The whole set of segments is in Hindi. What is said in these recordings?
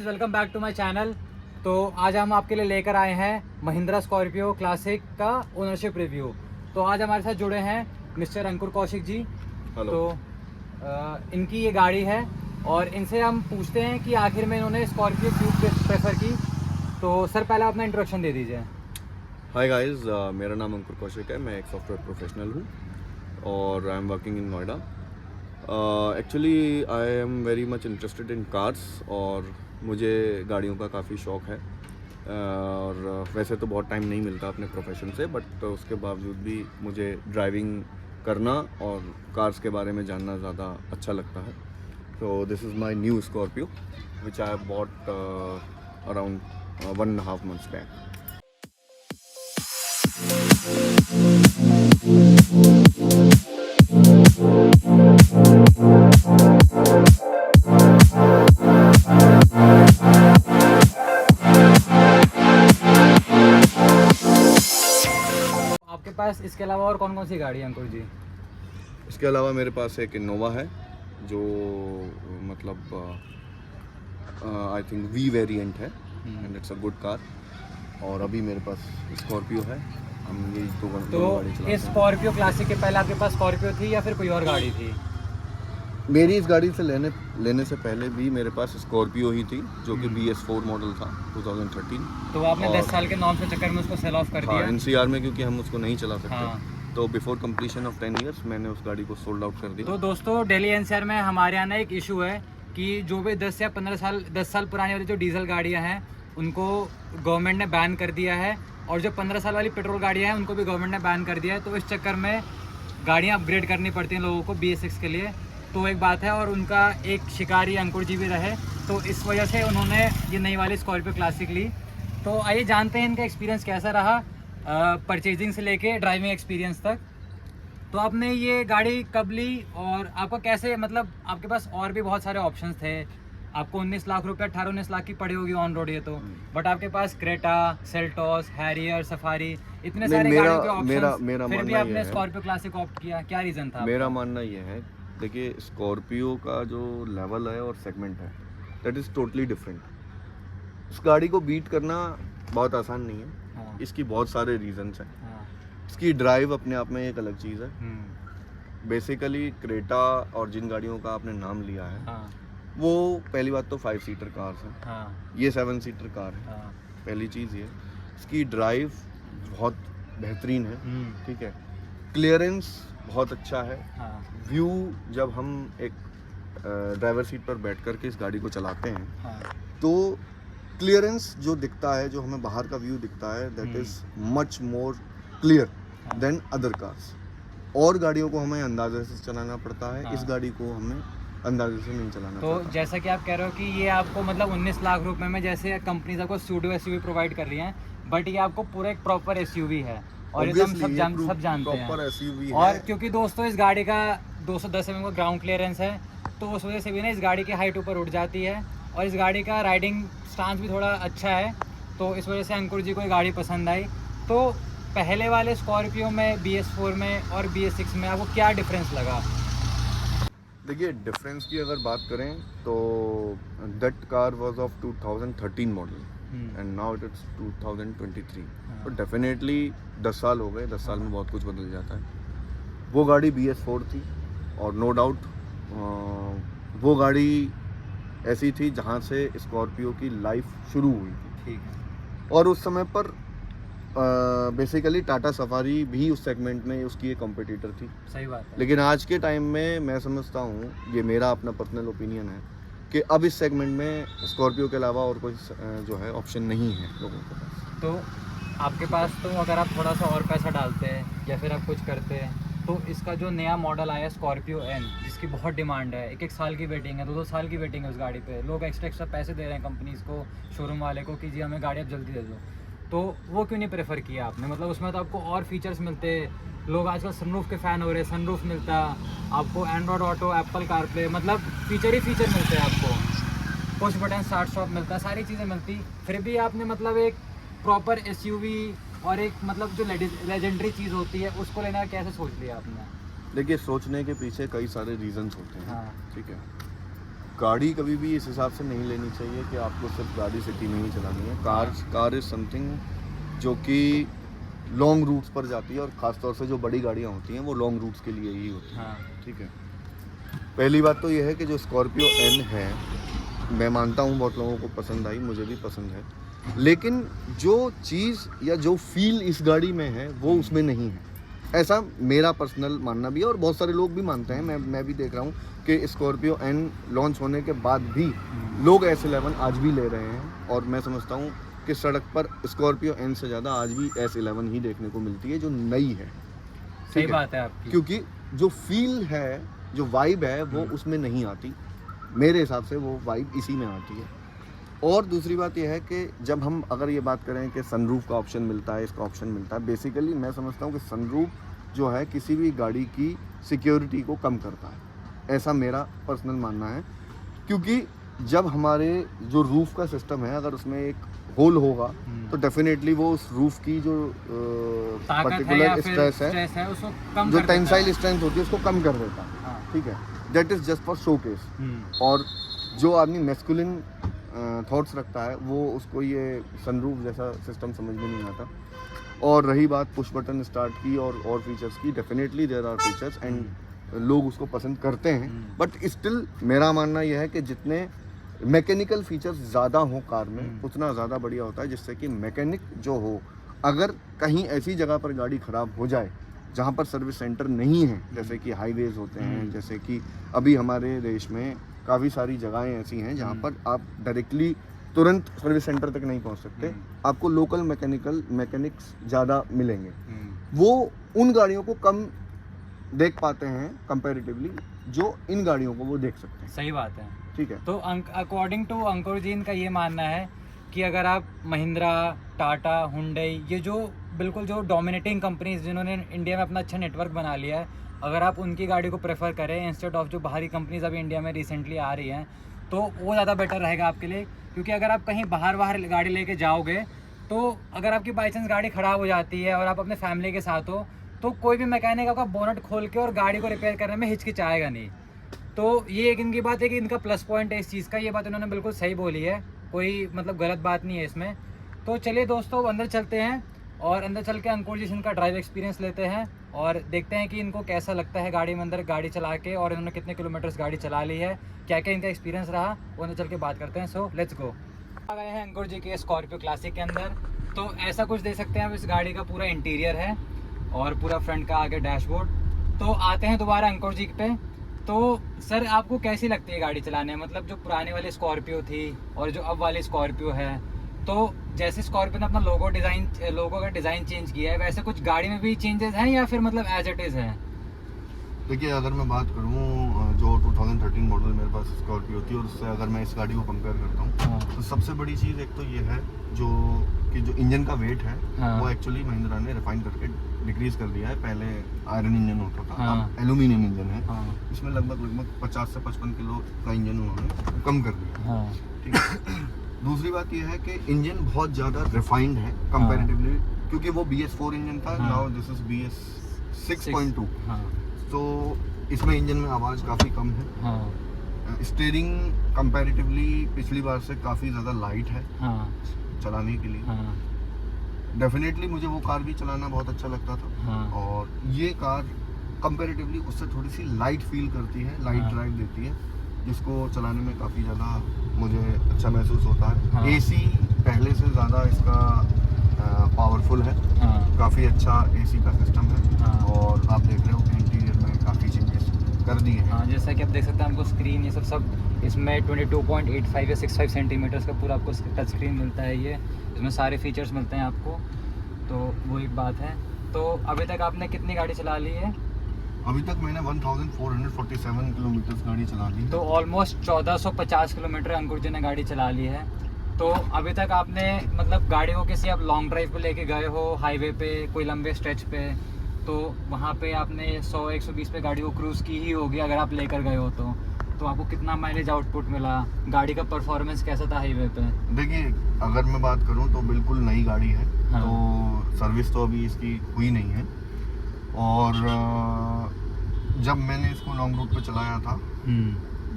Welcome back to my channel. तो आज हम आपके लिए लेकर आए हैं महिंद्रा स्कॉर्पियो क्लासिक का ओनरशिप रिव्यू। तो आज हमारे साथ जुड़े हैं मिस्टर अंकुर कौशिक जी। हेलो। तो इनकी ये गाड़ी है और इनसे हम पूछते हैं कि आखिर में इन्होंने स्कॉर्पियो क्यों प्रेफर की। तो सर पहले अपना इंट्रोडक्शन दे दीजिए। हाय गाइस, मेरा नाम अंकुर कौशिक है। मैं एक सॉफ्टवेयर प्रोफेशनल हूँ और I am working in Noida. Actually I am very much interested in cars और मुझे गाड़ियों का काफ़ी शौक़ है। और वैसे तो बहुत टाइम नहीं मिलता अपने प्रोफेशन से, बट उसके बावजूद भी मुझे ड्राइविंग करना और कार्स के बारे में जानना ज़्यादा अच्छा लगता है। तो this is my new Scorpio which I have bought around 1.5 months back. आपके पास इसके अलावा और कौन कौन सी गाड़ी है अंकुर जी? इसके अलावा मेरे पास एक इनोवा है जो मतलब आई थिंक वी वेरिएंट है and it's a good car. और अभी मेरे पास स्कॉर्पियो है। हम ये दो गाड़ी चलाते हैं। इस स्कॉर्पियो क्लासिक के पहले आपके पास स्कॉर्पियो थी या फिर कोई और गाड़ी थी? मेरी इस गाड़ी से लेने से पहले भी मेरे पास स्कॉर्पियो ही थी जो कि BS4 मॉडल था 2013। तो आपने 10 साल के नॉर्म के चक्कर में उसको सेल ऑफ कर दिया? NCR में, क्योंकि हम उसको नहीं चला सकते। हाँ। तो बिफोर कंप्लीशन ऑफ 10 years मैंने उस गाड़ी को सोल्ड आउट कर दिया। तो दोस्तों दिल्ली NCR में हमारे यहाँ ना एक इशू है कि जो भी 10 या 10 साल पुरानी वाली जो डीजल गाड़ियाँ हैं उनको गवर्नमेंट ने बैन कर दिया है, और जो 15 साल वाली पेट्रोल गाड़ियाँ हैं उनको भी गवर्नमेंट ने बैन कर दिया है। तो इस चक्कर में गाड़ियाँ अपग्रेड करनी पड़ती हैं लोगों को BS6 के लिए। तो एक बात है, और उनका एक शिकारी अंकुर जी भी रहे, तो इस वजह से उन्होंने ये नई वाली स्कॉर्पियो क्लासिक ली। तो आइए जानते हैं इनका एक्सपीरियंस कैसा रहा, परचेजिंग से लेके ड्राइविंग एक्सपीरियंस तक। तो आपने ये गाड़ी कब ली और आपको कैसे, मतलब आपके पास और भी बहुत सारे ऑप्शंस थे। आपको 19 लाख रुपए 18-19 लाख की पड़ी होगी ऑन रोड ये तो, बट आपके पास क्रेटा, सेल्टॉस, हैरियर, सफारी, इतने सारे गाड़ियों के ऑप्शंस, फिर भी आपने स्कॉर्पियो क्लासिक ऑप्ट किया। क्या रीज़न था? मेरा मानना ये है, देखिए स्कॉर्पियो का जो लेवल है और सेगमेंट है दैट इज़ टोटली डिफरेंट। इस गाड़ी को बीट करना बहुत आसान नहीं है। हाँ। इसकी बहुत सारे रीजंस हैं। हाँ। इसकी ड्राइव अपने आप में एक अलग चीज़ है। बेसिकली क्रेटा और जिन गाड़ियों का आपने नाम लिया है, हाँ। वो पहली बात तो 5 सीटर कार्स हैं। हाँ। ये 7 सीटर कार है। हाँ। पहली चीज़ ये, इसकी ड्राइव बहुत बेहतरीन है। ठीक है, क्लियरेंस बहुत अच्छा है। हाँ। व्यू, जब हम एक ड्राइवर सीट पर बैठ कर के इस गाड़ी को चलाते हैं, हाँ। तो क्लियरेंस जो दिखता है, जो हमें बाहर का व्यू दिखता है, that is much more clear than other cars. और गाड़ियों को हमें अंदाजे से चलाना पड़ता है। इस गाड़ी को हमें अंदाजे से नहीं चलाना तो पड़ता। जैसा कि आप कह रहे हो कि ये आपको मतलब 19 लाख रुपए में जैसे कंपनीज आपको सूडो SUV प्रोवाइड कर रही हैं, बट ये आपको पूरा एक प्रॉपर SUV है और ये तो हम सब जानते हैं। प्रॉपर SUV और है। क्योंकि दोस्तों इस गाड़ी का 210 mm का ग्राउंड क्लियरेंस है, तो उस वजह से भी ना इस गाड़ी की हाइट ऊपर उठ जाती है, और इस गाड़ी का राइडिंग स्टांस भी थोड़ा अच्छा है। तो इस वजह से अंकुर जी को ये गाड़ी पसंद आई। तो पहले वाले स्कॉर्पियो में, BS4 में और BS6 में आपको क्या डिफरेंस लगा? देखिए, डिफरेंस की अगर बात करें तो that car was of 2013 model and now it is 2023। तो डेफिनेटली 10 साल हो गए। 10 साल में बहुत कुछ बदल जाता है। वो गाड़ी BS4 थी और नो डाउट वो गाड़ी ऐसी थी जहाँ से स्कॉर्पियो की लाइफ शुरू हुई थी। ठीक है। और उस समय पर बेसिकली टाटा सफारी भी उस सेगमेंट में उसकी एक कॉम्पिटिटर थी। सही बात है। लेकिन आज के टाइम में मैं समझता हूँ, ये मेरा अपना पर्सनल ओपिनियन है, कि अब इस सेगमेंट में स्कॉर्पियो के अलावा और कोई जो है ऑप्शन नहीं है लोगों के पास। तो आपके पास, तो अगर आप थोड़ा सा और पैसा डालते हैं या फिर आप कुछ करते हैं, तो इसका जो नया मॉडल आया स्कॉर्पियो N, जिसकी बहुत डिमांड है, 1-1 साल की वेटिंग है, 2-2 साल की वेटिंग है उस गाड़ी पे, लोग एक्स्ट्रा पैसे दे रहे हैं कंपनीज को, शोरूम वाले को, कि जी हमें गाड़ी अब जल्दी दे दो। तो वो क्यों नहीं प्रेफर किया आपने? मतलब उसमें तो आपको और फीचर्स मिलते, लोग आजकल सनरूफ के फ़ैन हो रहे हैं, सनरूफ मिलता आपको, एंड्रॉयड ऑटो, एप्पल कारप्ले, मतलब फीचर ही फीचर मिलते हैं आपको, पुश बटन स्टार्ट स्टॉप मिलता है, सारी चीज़ें मिलती, फिर भी आपने मतलब एक प्रॉपर SUV और एक मतलब जो लेजेंडरी चीज़ होती है उसको लेना कैसे सोच लिया आपने? देखिए, सोचने के पीछे कई सारे रीजंस होते हैं। हाँ। ठीक है, गाड़ी कभी भी इस हिसाब से नहीं लेनी चाहिए कि आपको सिर्फ गाड़ी सिटी में ही चलानी है। कार इज़ समथिंग जो कि लॉन्ग रूट्स पर जाती है, और ख़ासतौर से जो बड़ी गाड़ियाँ होती हैं वो लॉन्ग रूट्स के लिए ही होती हैं। हाँ। ठीक है, पहली बात तो ये है कि जो स्कॉर्पियो एन है, मैं मानता हूँ बहुत लोगों को पसंद आई, मुझे भी पसंद है, लेकिन जो चीज़ या जो फील इस गाड़ी में है वो उसमें नहीं है। ऐसा मेरा पर्सनल मानना भी है और बहुत सारे लोग भी मानते हैं। मैं भी देख रहा हूँ कि स्कॉर्पियो एन लॉन्च होने के बाद भी लोग S11 आज भी ले रहे हैं, और मैं समझता हूँ कि सड़क पर स्कॉर्पियो एन से ज़्यादा आज भी S11 ही देखने को मिलती है जो नई है। सही बात है आपकी, क्योंकि जो फील है, जो वाइब है, वो उसमें नहीं आती। मेरे हिसाब से वो वाइब इसी में आती है। और दूसरी बात यह है कि जब हम अगर ये बात करें कि सनरूफ का ऑप्शन मिलता है, इसका ऑप्शन मिलता है, बेसिकली मैं समझता हूँ कि सनरूफ जो है किसी भी गाड़ी की सिक्योरिटी को कम करता है, ऐसा मेरा पर्सनल मानना है। क्योंकि जब हमारे जो रूफ़ का सिस्टम है, अगर उसमें एक होल होगा तो डेफिनेटली वो उस रूफ़ की जो पर्टिकुलर स्ट्रेस है उसको कम जो कर टेंसाइल स्ट्रेंथ होती है उसको कम कर देता है। हाँ। ठीक है, that is just for show case. और जो आदमी मैस्कुलिन थॉट्स रखता है वो उसको ये सनरूफ जैसा सिस्टम समझ में नहीं आता। और रही बात पुश बटन स्टार्ट की और फीचर्स की, definitely there are features and लोग उसको पसंद करते हैं, बट स्टिल मेरा मानना यह है कि जितने मैकेनिकल फीचर्स ज़्यादा हो कार में उतना ज़्यादा बढ़िया होता है, जिससे कि मैकेनिक जो हो, अगर कहीं ऐसी जगह पर गाड़ी ख़राब हो जाए जहाँ पर सर्विस सेंटर नहीं है, जैसे कि हाईवेज़ होते हैं, जैसे कि अभी हमारे देश में काफ़ी सारी जगहें ऐसी हैं जहाँ पर आप डायरेक्टली तुरंत सर्विस सेंटर तक नहीं पहुँच सकते, आपको लोकल मैकेनिक्स ज़्यादा मिलेंगे। वो उन गाड़ियों को कम देख पाते हैं कंपैरेटिवली जो इन गाड़ियों को वो देख सकते हैं। सही बात है। ठीक है, तो अकॉर्डिंग टू अंकुर जी का ये मानना है कि अगर आप महिंद्रा, टाटा, हुंडई, ये जो बिल्कुल जो डोमिनेटिंग कंपनीज जिन्होंने इंडिया में अपना अच्छा नेटवर्क बना लिया है, अगर आप उनकी गाड़ी को प्रेफर करें इंस्टेड ऑफ जो बाहरी कंपनीज अभी इंडिया में रिसेंटली आ रही हैं, तो वो ज़्यादा बेटर रहेगा आपके लिए। क्योंकि अगर आप कहीं बाहर गाड़ी लेके जाओगे तो अगर आपकी बाई चांस गाड़ी ख़राब हो जाती है और आप अपने फैमिली के साथ हो, तो कोई भी मैकेनिक आपका बोनट खोल के और गाड़ी को रिपेयर करने में हिचकिचाएगा नहीं। तो ये एक इनकी बात है कि इनका प्लस पॉइंट है इस चीज़ का। ये बात इन्होंने बिल्कुल सही बोली है, कोई मतलब गलत बात नहीं है इसमें। तो चलिए दोस्तों, अंदर चलते हैं और अंदर चल के अंकुर जी से इनका ड्राइव एक्सपीरियंस लेते हैं और देखते हैं कि इनको कैसा लगता है गाड़ी में अंदर गाड़ी चला के, और इन्होंने कितने किलोमीटर्स गाड़ी चला ली है, क्या क्या इनका एक्सपीरियंस रहा, वो अंदर चल के बात करते हैं। So let's go. आ गए हैं अंकुर जी के स्कॉर्पियो क्लासिक के अंदर। तो ऐसा कुछ देख सकते हैं आप, इस गाड़ी का पूरा इंटीरियर है और पूरा फ्रंट का आगे डैशबोर्ड। तो आते हैं दोबारा अंकुर जी पे। तो सर, आपको कैसी लगती है गाड़ी चलाने में? मतलब जो पुरानी वाली स्कॉर्पियो थी और जो अब वाली स्कॉर्पियो है, तो जैसे स्कॉर्पियो ने अपना लोगो का डिज़ाइन चेंज किया है, वैसे कुछ गाड़ी में भी चेंजेस हैं या फिर मतलब एज इट इज़ है? देखिए, अगर मैं बात करूँ जो 2013 मॉडल मेरे पास स्कॉर्पियो थी और उससे अगर मैं इस गाड़ी को कंपेयर करता हूँ, तो सबसे बड़ी चीज़ एक तो ये है जो इंजन का वेट है, वो एक्चुअली महिंद्रा ने रिफाइन करके डिक्रीज कर दिया है। पहले आयरन इंजन होता था, अब एल्यूमिनियम इंजन है। इसमें लगभग 50 से 55 किलो का इंजन उन्होंने कम कर दिया। ठीक है। दूसरी बात यह है कि इंजन बहुत ज़्यादा रिफाइंड है कंपैरेटिवली, क्योंकि वो BS4 इंजन था, नाउ दिस इज BS 6.2। तो इसमें इंजन में आवाज़ काफ़ी कम है। स्टीयरिंग कंपैरेटिवली पिछली बार से काफ़ी ज़्यादा लाइट है चलाने के लिए। डेफिनेटली मुझे वो कार भी चलाना बहुत अच्छा लगता था। और ये कार कंपैरेटिवली उससे थोड़ी सी लाइट फील करती है, लाइट ड्राइव देती है, जिसको चलाने में काफ़ी ज़्यादा मुझे अच्छा महसूस होता है। AC पहले से ज़्यादा इसका पावरफुल है, काफ़ी अच्छा AC का सिस्टम है। और आप देख रहे हो कि इंटीरियर में काफ़ी चेंजेस कर दिए हैं। जैसा कि आप देख सकते हैं, हमको स्क्रीन ये सब इसमें 22.85 या 65 सेंटीमीटर्स का पूरा आपको टच स्क्रीन मिलता है। ये इसमें सारे फीचर्स मिलते हैं आपको, तो वो एक बात है। तो अभी तक आपने कितनी गाड़ी चला ली है? अभी तक मैंने 1447 किलोमीटर गाड़ी चला ली। तो ऑलमोस्ट 1450 किलोमीटर अंकुर जी ने गाड़ी चला ली है। तो अभी तक आपने मतलब गाड़ी को किसी आप लॉन्ग ड्राइव पे लेके गए हो, हाईवे पे, कोई लंबे स्ट्रेच पे, तो वहाँ पे आपने 100-120 पे गाड़ी को क्रूज़ की ही होगी अगर आप लेकर गए हो तो आपको कितना माइलेज आउटपुट मिला? गाड़ी का परफॉर्मेंस कैसा था हाईवे पे? देखिए, अगर मैं बात करूँ तो बिल्कुल नई गाड़ी है। तो सर्विस तो अभी इसकी हुई नहीं है। और जब मैंने इसको लॉन्ग रूट पे चलाया था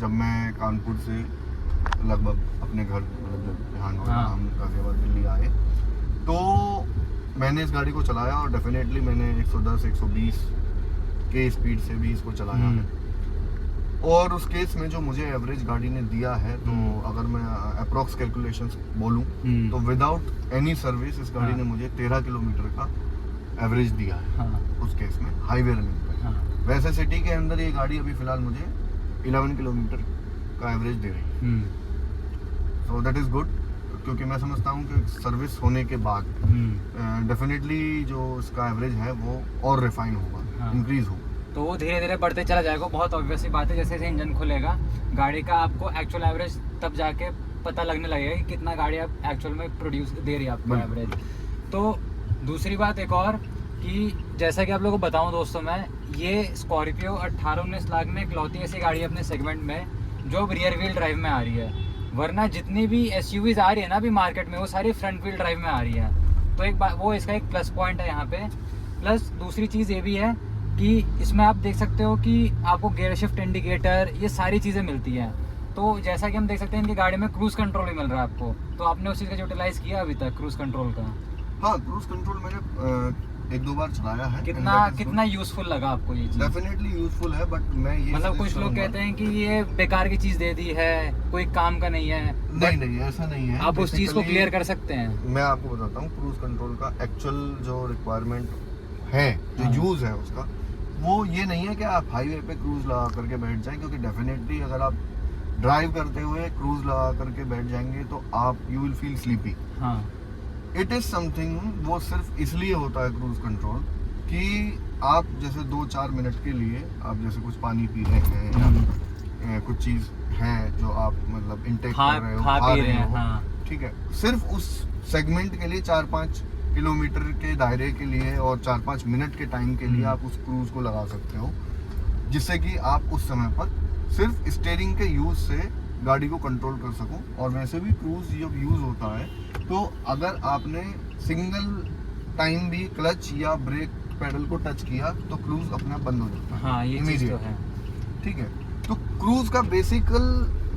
जब मैं कानपुर से लगभग अपने घर मतलब जब यहाँ नोएडा हाँ। हम गाजियाबाद दिल्ली आए तो मैंने इस गाड़ी को चलाया और डेफिनेटली मैंने 110 120 के स्पीड से भी इसको चलाया है। और उस केस में जो मुझे एवरेज गाड़ी ने दिया है तो अगर मैं अप्रॉक्स कैलकुलेशंस बोलूं तो विदाउट एनी सर्विस इस गाड़ी ने मुझे 13 किलोमीटर का एवरेज दिया है उस केस में हाईवे रनिंग पे। वैसे सिटी के अंदर ये गाड़ी अभी फिलहाल मुझे 11 किलोमीटर का एवरेज दे रही है। सो दैट इज़ गुड, क्योंकि मैं समझता हूँ कि सर्विस होने के बाद डेफिनेटली जो इसका एवरेज है वो और रिफाइन होगा, इंक्रीज होगा। तो वो धीरे धीरे बढ़ते चला जाएगा। बहुत ऑब्वियस सी बात है, जैसे जैसे इंजन खुलेगा गाड़ी का आपको एक्चुअल एवरेज तब जाके पता लगने लगेगा कि कितना गाड़ी आप एक्चुअल में प्रोड्यूस दे रही है आपको एवरेज। तो दूसरी बात एक और कि जैसा कि आप लोगों को बताऊं दोस्तों, मैं ये स्कॉर्पियो 18-19 लाख में इकलौती ऐसी गाड़ी है अपने सेगमेंट में जो रियर व्हील ड्राइव में आ रही है। वरना जितनी भी एसयूवीज आ रही है ना अभी मार्केट में वो सारी फ्रंट व्हील ड्राइव में आ रही है। तो एक बात वो इसका एक प्लस पॉइंट है यहाँ पे। प्लस दूसरी चीज़ ये भी है कि इसमें आप देख सकते हो कि आपको गियर शिफ्ट इंडिकेटर ये सारी चीज़ें मिलती हैं। तो जैसा कि हम देख सकते हैं इनकी गाड़ी में क्रूज़ कंट्रोल भी मिल रहा है आपको। तो आपने उस चीज़ का यूटिलाइज़ किया अभी तक क्रूज़ कंट्रोल का? हाँ, क्रूज़ कंट्रोल मैंने 1-2 बार चलाया है। कितना यूज़फुल लगा आपको ये चीज़? डेफिनेटली यूज़फुल है, बट मैं ये मतलब कुछ लोग कहते हैं कि ये बेकार की चीज़ दे दी है, कोई काम का नहीं है। नहीं, ऐसा नहीं है। आप उस चीज़ को क्लियर कर सकते हैं। मैं आपको बताता हूँ क्रूज़ कंट्रोल का एक्चुअल जो रिक्वायरमेंट है, जो यूज़ है उसका, वो ये नहीं है कि आप हाईवे पे क्रूज़ लगा करके बैठ जाएं, क्योंकि डेफिनेटली अगर आप ड्राइव करते हुए क्रूज़ लगा करके बैठ जाएंगे तो आप यू विल फील स्लीपी। हाँ, इट इज़ समथिंग, वो सिर्फ इसलिए होता है क्रूज़ कंट्रोल कि आप जैसे 2-4 मिनट के लिए आप जैसे कुछ पानी पी रहे हैं या कुछ चीज़ है जो आप मतलब इनटेक कर रहे हो, खा रहे हो, हाँ। ठीक है, सिर्फ उस सेगमेंट के लिए 4-5 किलोमीटर के दायरे के लिए और 4-5 मिनट के टाइम के लिए आप उस क्रूज़ को लगा सकते हो, जिससे कि आप उस समय पर सिर्फ स्टीयरिंग के यूज़ से गाड़ी को कंट्रोल कर सको। और वैसे भी क्रूज़ जब यूज़ होता है तो अगर आपने सिंगल टाइम भी क्लच या ब्रेक पेडल को टच किया तो क्रूज़ अपना बंद हो जाता है। हाँ, ये चीज़ तो है। ठीक है, तो क्रूज़ का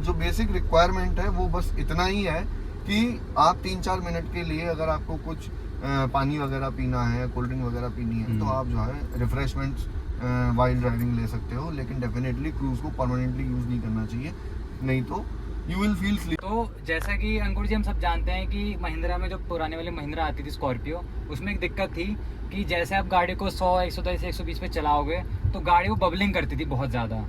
जो बेसिक रिक्वायरमेंट है वो बस इतना ही है कि आप 3-4 मिनट के लिए अगर आपको कुछ पानी वगैरह पीना है, कोल्ड ड्रिंक वगैरह पीनी है तो आप जो है रिफ्रेशमेंट्स वाइल ड्राइविंग ले सकते हो, लेकिन डेफिनेटली क्रूज़ को परमानेंटली यूज़ नहीं करना चाहिए, नहीं तो यू विल फील स्लीप। तो जैसा कि अंकुर जी हम सब जानते हैं कि महिंद्रा में जो पुराने वाली महिंद्रा आती थी स्कॉर्पियो, उसमें एक दिक्कत थी कि जैसे आप गाड़ी को 100, 110, 120 पे चलाओगे तो गाड़ी वो बबलिंग करती थी बहुत ज़्यादा।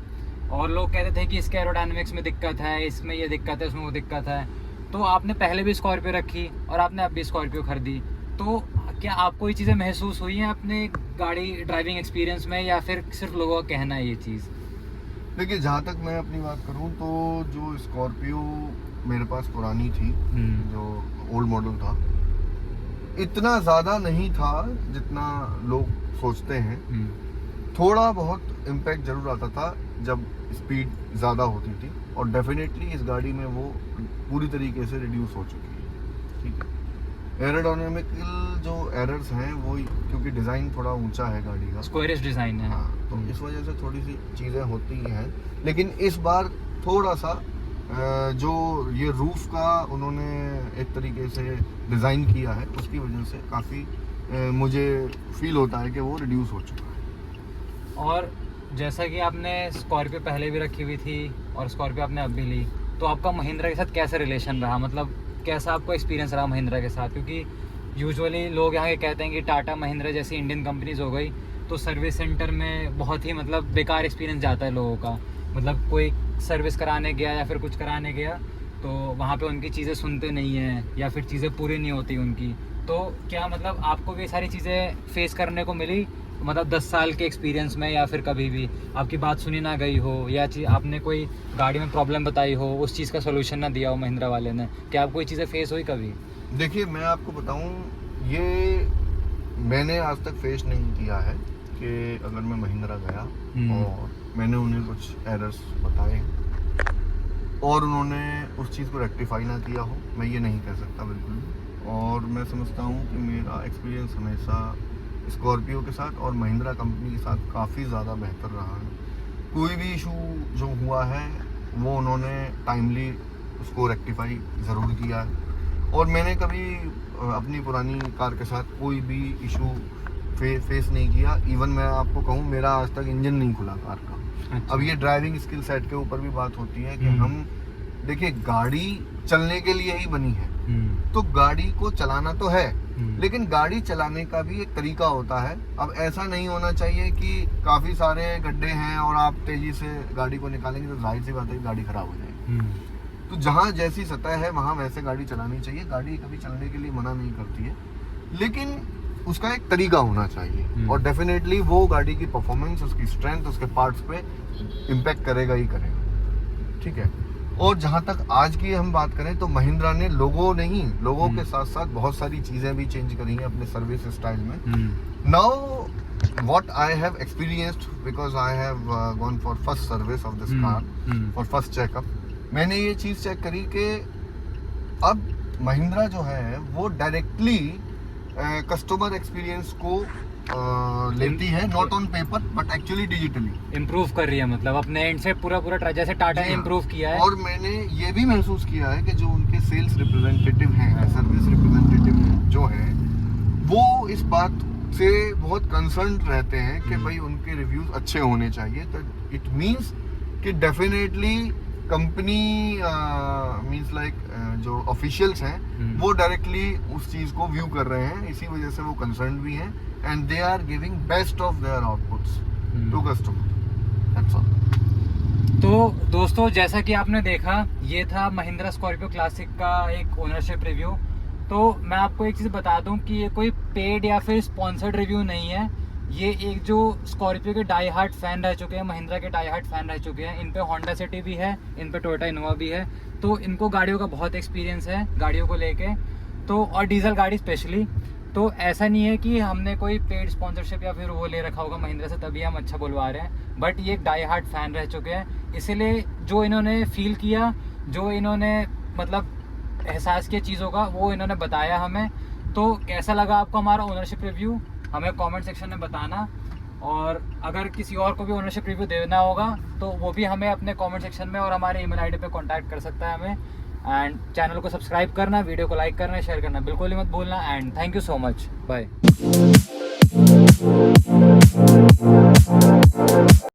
और लोग कहते थे कि इसके एरोडायनेमिक्स में दिक्कत है, इसमें ये दिक्कत है, उसमें वो दिक्कत है। तो आपने पहले भी स्कॉर्पियो रखी और आपने अब भी स्कॉर्पियो खरीदी, तो क्या आपको ये चीज़ें महसूस हुई हैं अपने गाड़ी ड्राइविंग एक्सपीरियंस में, या फिर सिर्फ लोगों का कहना है ये चीज़? देखिए, जहाँ तक मैं अपनी बात करूँ तो जो स्कॉर्पियो मेरे पास पुरानी थी, जो ओल्ड मॉडल था, इतना ज़्यादा नहीं था जितना लोग सोचते हैं। थोड़ा बहुत इम्पैक्ट ज़रूर आता था जब स्पीड ज़्यादा होती थी, और डेफिनेटली इस गाड़ी में वो पूरी तरीके से रिड्यूस हो चुकी है। ठीक है, एरोडायनेमिकल जो एरर्स हैं वो, क्योंकि डिज़ाइन थोड़ा ऊंचा है गाड़ी का, स्क्वायरिश डिज़ाइन है। हाँ, तो इस वजह से थोड़ी सी चीज़ें होती ही हैं। लेकिन इस बार थोड़ा सा जो ये रूफ का उन्होंने एक तरीके से डिज़ाइन किया है, उसकी वजह से काफ़ी मुझे फील होता है कि वो रिड्यूस हो चुका है। और जैसा कि आपने स्कॉर्पियो पहले भी रखी हुई थी और स्कॉर्पियो आपने अब भी ली, तो आपका महिंद्रा के साथ कैसा रिलेशन रहा? मतलब कैसा आपको एक्सपीरियंस रहा महिंद्रा के साथ? क्योंकि यूजुअली लोग यहाँ के कहते हैं कि टाटा महिंद्रा जैसी इंडियन कंपनीज हो गई तो सर्विस सेंटर में बहुत ही मतलब बेकार एक्सपीरियंस जाता है लोगों का। मतलब कोई सर्विस कराने गया या फिर कुछ कराने गया तो वहाँ पे उनकी चीज़ें सुनते नहीं हैं या फिर चीज़ें पूरी नहीं होती उनकी। तो क्या मतलब आपको भी सारी चीज़ें फेस करने को मिली, मतलब 10 साल के एक्सपीरियंस में, या फिर कभी भी आपकी बात सुनी ना गई हो, या आपने कोई गाड़ी में प्रॉब्लम बताई हो, उस चीज़ का सोल्यूशन ना दिया हो महिंद्रा वाले ने? क्या आपको ये चीज़ें फेस हुई कभी? देखिए, मैं आपको बताऊं, ये मैंने आज तक फेस नहीं किया है कि अगर मैं महिंद्रा गया और मैंने उन्हें कुछ एरर्स बताए और उन्होंने उस चीज़ को रेक्टिफाई ना किया हो, मैं ये नहीं कह सकता बिल्कुल। और मैं समझता हूँ कि मेरा एक्सपीरियंस हमेशा स्कॉर्पियो के साथ और महिंद्रा कंपनी के साथ काफ़ी ज़्यादा बेहतर रहा है। कोई भी इशू जो हुआ है वो उन्होंने टाइमली उसको रेक्टिफाई ज़रूर किया है। और मैंने कभी अपनी पुरानी कार के साथ कोई भी इशू फेस नहीं किया। इवन मैं आपको कहूँ, मेरा आज तक इंजन नहीं खुला कार का। अच्छा। अब ये ड्राइविंग स्किल सेट के ऊपर भी बात होती है कि हम देखिए, गाड़ी चलने के लिए ही बनी है, तो गाड़ी को चलाना तो है, लेकिन गाड़ी चलाने का भी एक तरीका होता है। अब ऐसा नहीं होना चाहिए कि काफ़ी सारे गड्ढे हैं और आप तेज़ी से गाड़ी को निकालेंगे तो जाहिर सी बात है कि गाड़ी खराब हो जाएगी। तो जहाँ जैसी सतह है वहाँ वैसे गाड़ी चलानी चाहिए। गाड़ी कभी चलने के लिए मना नहीं करती है, लेकिन उसका एक तरीका होना चाहिए। और डेफिनेटली वो गाड़ी की परफॉर्मेंस, उसकी स्ट्रेंथ, उसके पार्ट्स पे इम्पैक्ट करेगा ही करेगा। ठीक है। और जहाँ तक आज की हम बात करें तो महिंद्रा ने लोगों के साथ साथ बहुत सारी चीज़ें भी चेंज करी हैं अपने सर्विस स्टाइल में। Now what I have experienced, because I have gone for first service of this car, for first checkup, मैंने ये चीज़ चेक करी कि अब महिंद्रा जो है वो डायरेक्टली कस्टमर एक्सपीरियंस को लेती है, not on paper but actually digitally improve कर रही है। मतलब अपने एंड से पूरा ट्राई, जैसे टाटा ने इम्प्रूव किया है। और मैंने ये भी महसूस किया है कि जो उनके सेल्स रिप्रेजेंटेटिव हैं, सर्विस रिप्रेजेंटेटिव जो हैं, वो इस बात से बहुत कंसर्न रहते हैं कि भाई उनके रिव्यूज अच्छे होने चाहिए। तो इट मीन्स कि डेफिनेटली कंपनी मीन्स लाइक जो ऑफिशियल्स हैं वो डायरेक्टली उस चीज़ को व्यू कर रहे हैं, इसी वजह से वो कंसर्न भी हैं and they are giving best of their outputs to customer. That's all. तो दोस्तों, जैसा कि आपने देखा, ये था महिंद्रा स्कॉर्पियो क्लासिक का एक ओनरशिप रिव्यू। तो मैं आपको एक चीज़ बता दूं कि ये कोई पेड या फिर स्पॉन्सर्ड रिव्यू नहीं है। ये एक जो स्कॉर्पियो के डाई हार्ट फैन रह चुके हैं, महिंद्रा के डाई हार्ट फैन रह चुके हैं, इन पे होंडा सिटी भी है, इन पे टोयोटा इनोवा भी है, तो इनको गाड़ियों का बहुत एक्सपीरियंस है गाड़ियों को लेके, तो और डीजल गाड़ी स्पेशली। तो ऐसा नहीं है कि हमने कोई पेड स्पॉन्सरशिप या फिर वो ले रखा होगा महिंद्रा से तभी हम अच्छा बुलवा रहे हैं, बट ये एक डाई हार्ट फैन रह चुके हैं। इसीलिए जो इन्होंने फील किया, जो इन्होंने मतलब एहसास किया चीज़ों का, वो इन्होंने बताया हमें। तो कैसा लगा आपको हमारा ओनरशिप रिव्यू, हमें कमेंट सेक्शन में बताना। और अगर किसी और को भी ओनरशिप रिव्यू देना होगा तो वो भी हमें अपने कमेंट सेक्शन में और हमारे ईमेल आईडी पे कांटेक्ट कर सकता है हमें। एंड चैनल को सब्सक्राइब करना, वीडियो को लाइक करना, शेयर करना बिल्कुल ही मत भूलना। And thank you so much, bye.